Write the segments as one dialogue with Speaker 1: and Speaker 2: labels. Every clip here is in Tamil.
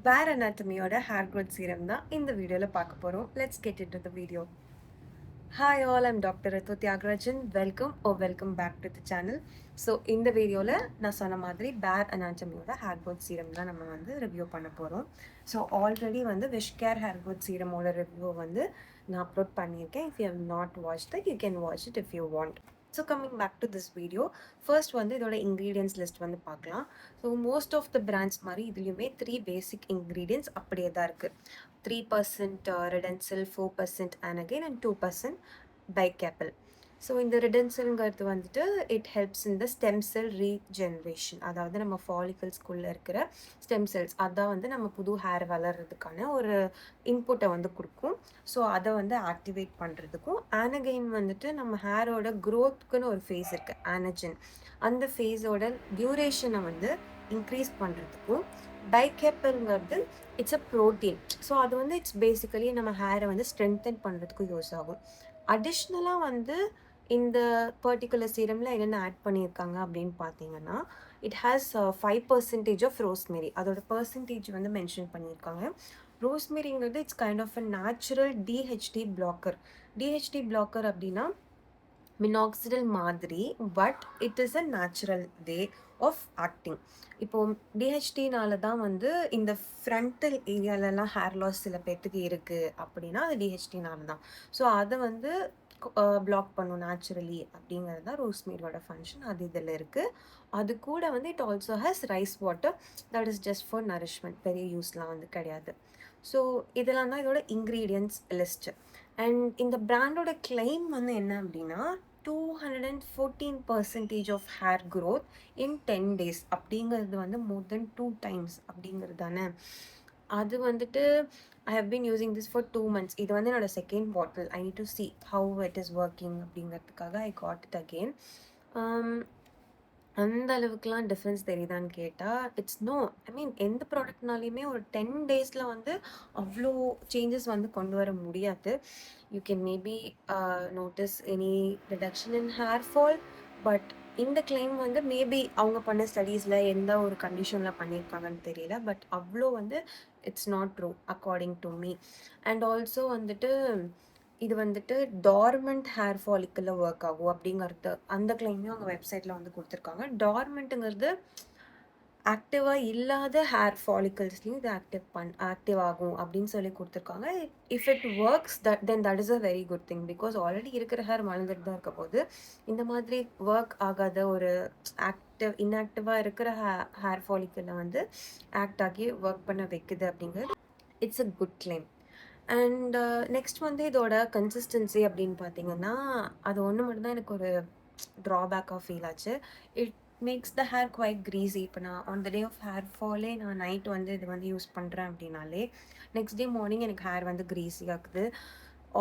Speaker 1: Bare Anatomy-ஓட hair growth serum தான் இந்த வீடியோல பார்க்க போறோம். Let's get into the video. Hi all, I'm Dr. Ritu Tyagarajan. Welcome back to the channel. So இந்த வீடியோல நான் சொன்ன மாதிரி Bare Anatomy-ஓட hair growth serum தான் நம்ம வந்து ரிவ்யூ பண்ண போறோம். ஸோ ஆல்ரெடி வந்து Wishcare hair growth serum-ஓட ரிவ்யூ வந்து நான் அப்லோட் பண்ணியிருக்கேன். If you have not watched it, you can watch it if you want. So coming back to this video, first வந்து இதோட இன்க்ரீடியன்ஸ் லிஸ்ட் வந்து பார்க்கலாம். So most of the brands மாதிரி இதுலேயுமே 3 பேசிக் இன்க்ரீடியன்ஸ் அப்படியே தான் இருக்குது. 3% ரெடென்சில், 4% அனகைன் அண்ட் 2% பைகேப்பிள். ஸோ இந்த ரெடென்சில்ங்கிறது வந்துட்டு it helps in the stem cell regeneration. அதாவது நம்ம ஃபாலிகல்ஸ்குள்ளே இருக்கிற ஸ்டெம் செல்ஸ் அதான் வந்து நம்ம புது ஹேர் வளர்கிறதுக்கான ஒரு இன்புட்டை வந்து கொடுக்கும். ஸோ அதை வந்து ஆக்டிவேட் பண்ணுறதுக்கும், ஆனகைன் வந்துட்டு நம்ம ஹேரோட க்ரோத்துக்குன்னு ஒரு ஃபேஸ் இருக்குது ஆனஜன், அந்த ஃபேஸோட டியூரேஷனை வந்து இன்க்ரீஸ் பண்ணுறதுக்கும், பைகேப்பிள்ங்கிறது இட்ஸ் அ ப்ரோட்டீன். ஸோ அது வந்து இட்ஸ் பேசிக்கலி நம்ம ஹேரை வந்து ஸ்ட்ரென்தன் பண்ணுறதுக்கும் யூஸ் ஆகும். அடிஷ்னலாக வந்து இந்த பர்டிகுலர் சீரமில் என்னென்ன ஆட் பண்ணியிருக்காங்க அப்படின்னு பார்த்தீங்கன்னா, இட் ஹேஸ் 5% ஆஃப் ரோஸ்மெரி. அதோட பர்சன்டேஜ் வந்து மென்ஷன் பண்ணியிருக்காங்க. ரோஸ்மெரிங்கிறது it's kind of a natural DHT blocker. DHT blocker அப்படின்னா மினாக்சிடில் மாதிரி, but it is a natural way of acting. இப்போது டிஹெச்டினால தான் வந்து இந்த ஃப்ரண்டல் ஏரியாலலாம் ஹேர் லாஸ் சில பேர்த்துக்கு இருக்குது அப்படின்னா அது டிஹெச்டினால தான். ஸோ அதை வந்து பிளாக் பண்ணும் நேச்சுரலி அப்படிங்கிறது தான் ரோஸ்மேரியோட ஃபங்க்ஷன். அது இதில் இருக்குது. அது கூட வந்து it also has rice water, that is just for nourishment, பெரிய யூஸ்லாம் வந்து கிடையாது. ஸோ இதெல்லாம் தான் இதோட இன்க்ரீடியன்ட்ஸ் லிஸ்ட்டு. அண்ட் இந்த பிராண்டோட கிளைம் வந்து என்ன அப்படின்னா 214% of hair growth in 10 days அப்படிங்கிறது வந்து மோர் தென் 2 times அப்படிங்கிறது தானே. அது வந்துட்டு I have been using this for 2 months. இது வந்து என்னோட second bottle. I need to see how it is working அப்படிங்கிறதுக்காக ஐ காட் இட் அகெயின். அந்த அளவுக்குலாம் டிஃப்ரென்ஸ் தெரியுதான்னு கேட்டால் இட்ஸ் நோ. ஐ மீன் எந்த ப்ராடக்ட்னாலையுமே ஒரு 10 days வந்து அவ்வளோ சேஞ்சஸ் வந்து கொண்டு வர முடியாது. You can maybe notice any reduction in hair fall, but இந்த கிளைம் வந்து மேபி அவங்க பண்ண ஸ்டடீஸில் எந்த ஒரு கண்டிஷனில் பண்ணியிருக்காங்கன்னு தெரியல, பட் அவ்வளோ வந்து it's not true according to me. And also வந்துட்டு இது வந்துட்டு டார்மெண்ட் ஹேர் ஃபாலிக்கில் ஒர்க் ஆகும் அப்படிங்கிறது அந்த கிளைமையும் அவங்க வெப்சைட்டில் வந்து கொடுத்துருக்காங்க. டார்மெண்ட்டுங்கிறது ஆக்டிவாக இல்லாத ஹேர் ஃபாலிக்கல்ஸ்லையும் இது ஆக்டிவ் ஆகும் அப்படின்னு சொல்லி கொடுத்துருக்காங்க. If it works that is a very good thing, because already இருக்கிற ஹேர் வளர்ந்துட்டு தான் இருக்க போது இந்த மாதிரி ஒர்க் ஆகாத ஒரு இன்ஆக்டிவாக இருக்கிற ஹேர் ஃபாலிக்கலை வந்து ஆக்ட் ஆகி ஒர்க் பண்ண வைக்குது அப்படிங்கிறது it's a good claim. And next வந்து இதோட கன்சிஸ்டன்சி அப்படின்னு பார்த்தீங்கன்னா, அது ஒன்று மட்டும்தான் எனக்கு ஒரு ட்ராபேக்காக ஃபீல் ஆச்சு. It makes the hair quite greasy. இப்போ நான் on the day of hair ஃபாலே நான் நைட் வந்து இது வந்து யூஸ் பண்ணுறேன் அப்படின்னாலே நெக்ஸ்ட் டே மார்னிங் எனக்கு ஹேர் வந்து க்ரீஸி ஆகுது.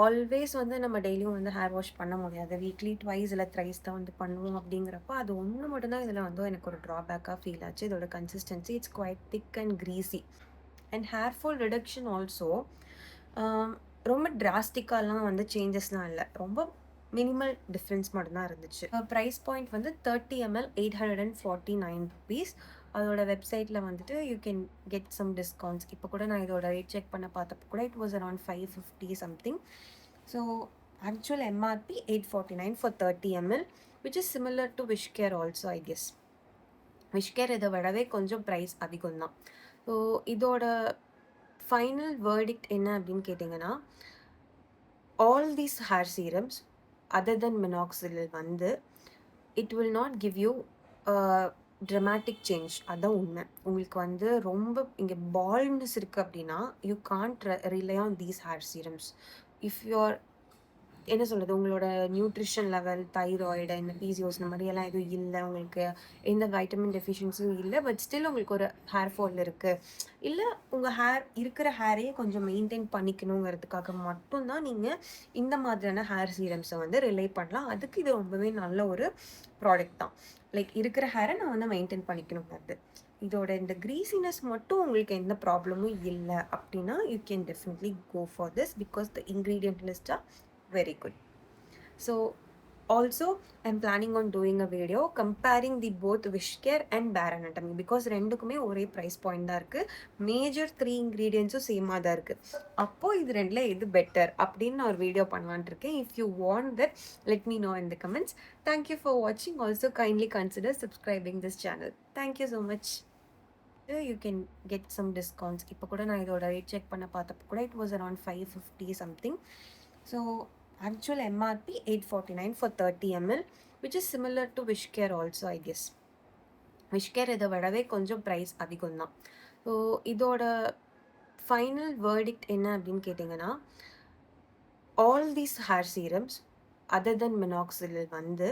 Speaker 1: ஆல்வேஸ் வந்து நம்ம டெய்லியும் வந்து ஹேர் வாஷ் பண்ண முடியாது. வீக்லி ட்வைஸ் இல்லை த்ரைஸ் தான் வந்து பண்ணுவோம். அப்படிங்கிறப்ப அது ஒன்று மட்டும்தான் இதில் வந்து எனக்கு ஒரு ட்ராபேக்காக ஃபீல் ஆச்சு. இதோட consistency it's quite thick and greasy. And hair fall reduction also ரொம்ப டிராஸ்டிக்காலாம் வந்து சேஞ்சஸ்லாம் இல்லை, ரொம்ப மினிமல் டிஃப்ரென்ஸ் மட்டும்தான் இருந்துச்சு. ப்ரைஸ் பாயிண்ட் வந்து 30 ml 849 rupees. அதோட வெப்சைட்டில் வந்துட்டு you can get some discounts. இப்போ கூட நான் இதோட ரேட் செக் பண்ண பார்த்தப்போ கூட it was around 550 something. So actual MRP 849 for 30 ml, which is similar to Wishcare also. I guess Wishcare இதை விடவே கொஞ்சம் ப்ரைஸ் அதிகம் தான். ஸோ இதோட ஃபைனல் வேர்டிக்ட் என்ன அப்படின்னு கேட்டிங்கன்னா, all these hair serums other than minoxidil வந்து it will not give you dramatic change. அதுதான் உண்மை. உங்களுக்கு வந்து ரொம்ப இங்கே பால்னஸ் இருக்குது அப்படின்னா you can't rely on these hair serums. If you are என்ன சொல்கிறது, உங்களோட நியூட்ரிஷன் லெவல், தைராய்டு, இந்த பிசிஓஸ் இந்த மாதிரியெல்லாம் எதுவும் இல்லை, உங்களுக்கு எந்த வைட்டமின் டெஃபிஷியன்சியும் இல்லை, பட் ஸ்டில் உங்களுக்கு ஒரு ஹேர் ஃபால் இருக்குது, இல்லை உங்கள் ஹேர் இருக்கிற ஹேரையே கொஞ்சம் மெயின்டைன் பண்ணிக்கணுங்கிறதுக்காக மட்டும்தான் நீங்கள் இந்த மாதிரியான ஹேர் சீரம்ஸை வந்து ரிலே பண்ணலாம். அதுக்கு இது ரொம்பவே நல்ல ஒரு ப்ராடக்ட் தான். லைக் இருக்கிற ஹேரை நான் வந்து மெயின்டைன் பண்ணிக்கணுங்கிறது. இதோட இந்த க்ரீசினஸ் மட்டும் உங்களுக்கு எந்த ப்ராப்ளமும் இல்லை அப்படின்னா you can definitely go for this, because the ingredient list are very good. So Also, I'm planning on doing a video comparing the both Wishcare and Bare Anatomy because ரெண்டுக்குமே ஒரே ப்ரைஸ் பாயிண்ட் தான் இருக்கு. மேஜர் 3 இன்க்ரீடியன்ஸும் சேமாக தான் இருக்கு. அப்போ இது ரெண்டுல எது பெட்டர் அப்படின்னு நான் ஒரு வீடியோ பண்ணலான் இருக்கேன். If you want that, let me know in the comments. Thank you for watching. Also, kindly consider subscribing this channel. Thank you so much. You can get some discounts. இப்போ கூட நான் இதோட ரேட் செக் பண்ண பார்த்தப்போ கூட it was around 550 something. So actual MRP 849 for 30 ml, which is similar to Wishcare also, I guess. Wishcare இதை விடவே கொஞ்சம் ப்ரைஸ் அதிகம் தான். ஸோ இதோட ஃபைனல் வேர்டிக்ட் என்ன அப்படின்னு கேட்டிங்கன்னா, all these hair serums other than minoxidil வந்து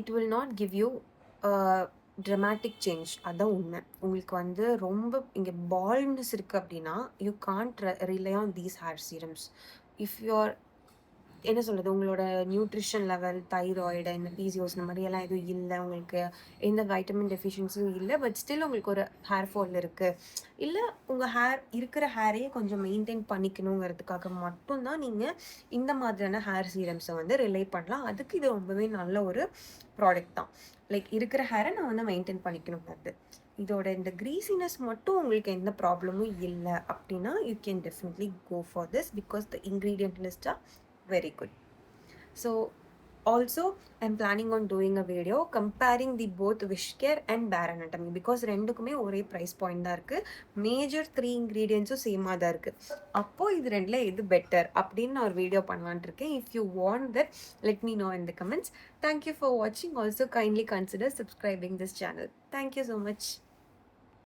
Speaker 1: it will not give you dramatic change. அதான் உண்மை. உங்களுக்கு வந்து ரொம்ப இங்கே பால்னஸ் இருக்குது அப்படின்னா you can't rely on these hair serums. If you are என்ன சொல்கிறது, உங்களோட நியூட்ரிஷன் லெவல், தைராய்டு, இந்த பிசிஓஸ் இந்த மாதிரியெல்லாம் எதுவும் இல்லை, உங்களுக்கு எந்த வைட்டமின் டெஃபிஷியன்சியும் இல்லை, பட் ஸ்டில் உங்களுக்கு ஒரு ஹேர் ஃபால் இருக்குது, இல்லை உங்கள் இருக்கிற ஹேரையே கொஞ்சம் மெயின்டைன் பண்ணிக்கணுங்கிறதுக்காக மட்டும்தான் நீங்கள் இந்த மாதிரியான ஹேர் சீரம்ஸை வந்து ரிலை பண்ணலாம். அதுக்கு இது ரொம்பவே நல்ல ஒரு ப்ராடக்ட் தான். லைக் இருக்கிற ஹேரை நான் வந்து மெயின்டைன் பண்ணிக்கணுங்கிறது. இதோட இந்த க்ரீசினஸ் மட்டும் உங்களுக்கு எந்த ப்ராப்ளமும் இல்லை அப்படின்னா you can definitely go for this because the ingredient list are very good. So also I'm planning on doing a video comparing the both Wishcare and Bare Anatomy because ரெண்டுக்குமே ஒரே ப்ரைஸ் பாயிண்ட் தான் இருக்கு. மேஜர் 3 இன்க்ரீடியன்ஸும் சேமாக தான் இருக்கு. அப்போ இது ரெண்டுல எது பெட்டர் அப்படின்னு நான் ஒரு வீடியோ பண்ணலான் இருக்கேன். If you want that, let me know in the comments. Thank you for watching. Also kindly consider subscribing this channel. Thank you so much.